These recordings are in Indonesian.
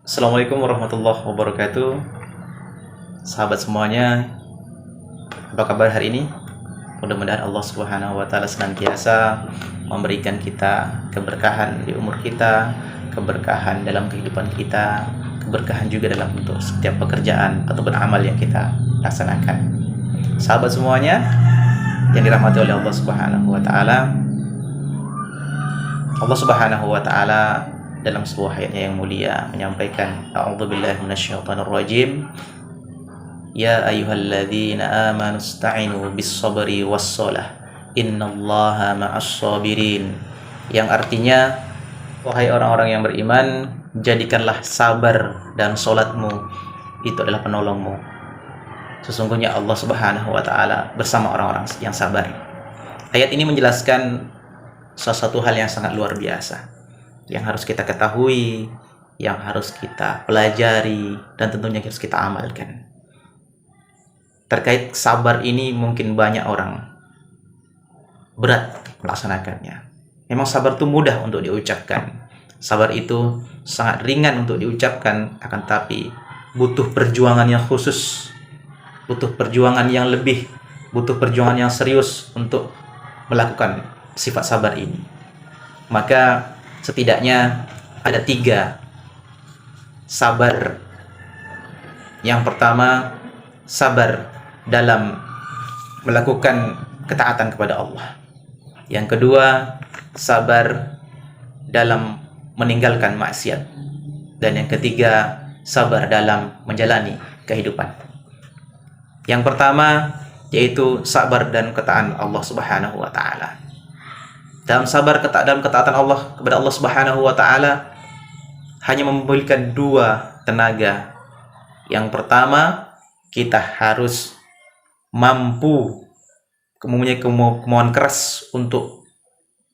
Assalamualaikum warahmatullahi wabarakatuh. Sahabat semuanya, apa kabar hari ini? Mudah-mudahan Allah Subhanahu wa taala senantiasa memberikan kita keberkahan di umur kita, keberkahan dalam kehidupan kita, keberkahan juga dalam bentuk setiap pekerjaan ataupun amal yang kita laksanakan. Sahabat semuanya yang dirahmati oleh Allah Subhanahu wa taala, Allah Subhanahu wa taala dalam sebuah ayatnya yang mulia menyampaikan, a'udzubillahi minasyaitonirrajim, ya ayyuhalladzina amanu ista'inu bis-sabri was-shalah innallaha ma'as-sabirin, yang artinya, wahai orang-orang yang beriman, jadikanlah sabar dan salatmu itu adalah penolongmu. Sesungguhnya Allah Subhanahu wa taala bersama orang-orang yang sabar. Ayat ini menjelaskan sesuatu hal yang sangat luar biasa, yang harus kita ketahui, yang harus kita pelajari, dan tentunya harus kita amalkan. Terkait sabar ini mungkin banyak orang berat melaksanakannya. Memang sabar itu mudah untuk diucapkan. Sabar itu sangat ringan untuk diucapkan, akan tapi butuh perjuangan yang khusus, butuh perjuangan yang lebih, butuh perjuangan yang serius untuk melakukan sifat sabar ini. Maka setidaknya ada 3 sabar. Yang pertama, sabar dalam melakukan ketaatan kepada Allah. Yang kedua, sabar dalam meninggalkan maksiat. Dan yang ketiga, sabar dalam menjalani kehidupan. Yang pertama yaitu sabar dan ketaatan Allah Subhanahu wa taala. Dalam sabar dalam ketaatan Allah kepada Allah Subhanahu wa taala hanya memberikan 2 tenaga. Yang pertama, kita harus mampu mempunyai kemauan keras untuk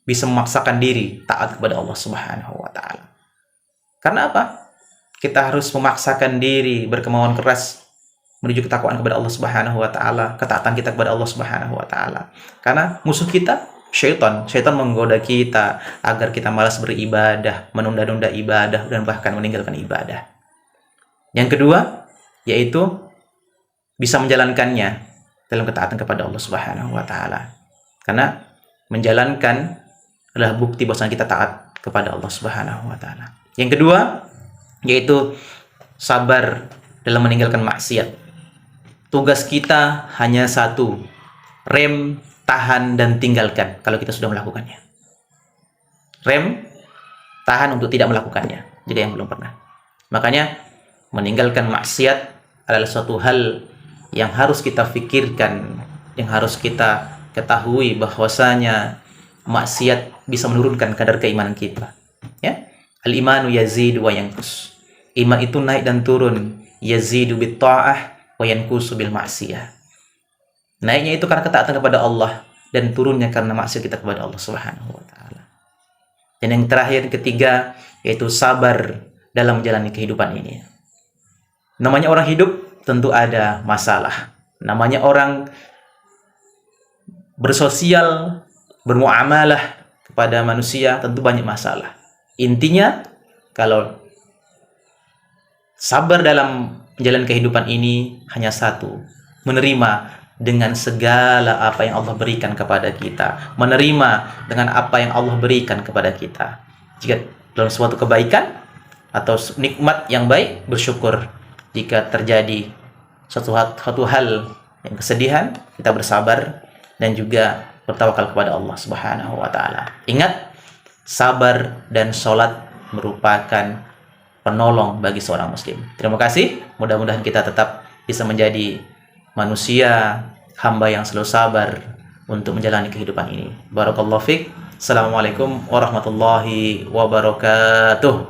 bisa memaksakan diri taat kepada Allah Subhanahu wa taala. Karena apa? Kita harus memaksakan diri, berkemauan keras menuju ketakwaan kepada Allah Subhanahu wa taala, ketaatan kita kepada Allah Subhanahu wa taala. Karena musuh kita syaitan menggoda kita agar kita malas beribadah, menunda-nunda ibadah, dan bahkan meninggalkan ibadah. Yang kedua, yaitu bisa menjalankannya dalam ketaatan kepada Allah Subhanahu wa taala. Karena menjalankan adalah bukti bahwa kita taat kepada Allah Subhanahu wa taala. Yang kedua, yaitu sabar dalam meninggalkan maksiat. Tugas kita hanya satu: rem, tahan, dan tinggalkan kalau kita sudah melakukannya. Rem, tahan untuk tidak melakukannya, jadi yang belum pernah. Makanya meninggalkan maksiat adalah suatu hal yang harus kita pikirkan, yang harus kita ketahui bahwasanya maksiat bisa menurunkan kadar keimanan kita. Ya, al-imanu yazidu wa yanqus. Iman itu naik dan turun, yazidu bit ta'ah wa yanqusu bil maksiyah. Naiknya itu karena ketaatan kepada Allah, dan turunnya karena maksiat kita kepada Allah Subhanahu wa taala. Dan yang terakhir, ketiga, yaitu sabar dalam menjalani kehidupan ini. Namanya orang hidup tentu ada masalah. Namanya orang bersosial, bermuamalah kepada manusia tentu banyak masalah. Intinya, kalau sabar dalam menjalani kehidupan ini hanya satu: menerima dengan segala apa yang Allah berikan kepada kita, menerima dengan apa yang Allah berikan kepada kita. Jika dalam suatu kebaikan atau nikmat yang baik, bersyukur. Jika terjadi suatu hal yang kesedihan, kita bersabar dan juga bertawakal kepada Allah Subhanahu wa taala. Ingat, sabar dan sholat merupakan penolong bagi seorang muslim. Terima kasih. Mudah-mudahan kita tetap bisa menjadi manusia, hamba yang selalu sabar untuk menjalani kehidupan ini. Barakallahu fiik. Assalamualaikum warahmatullahi wabarakatuh.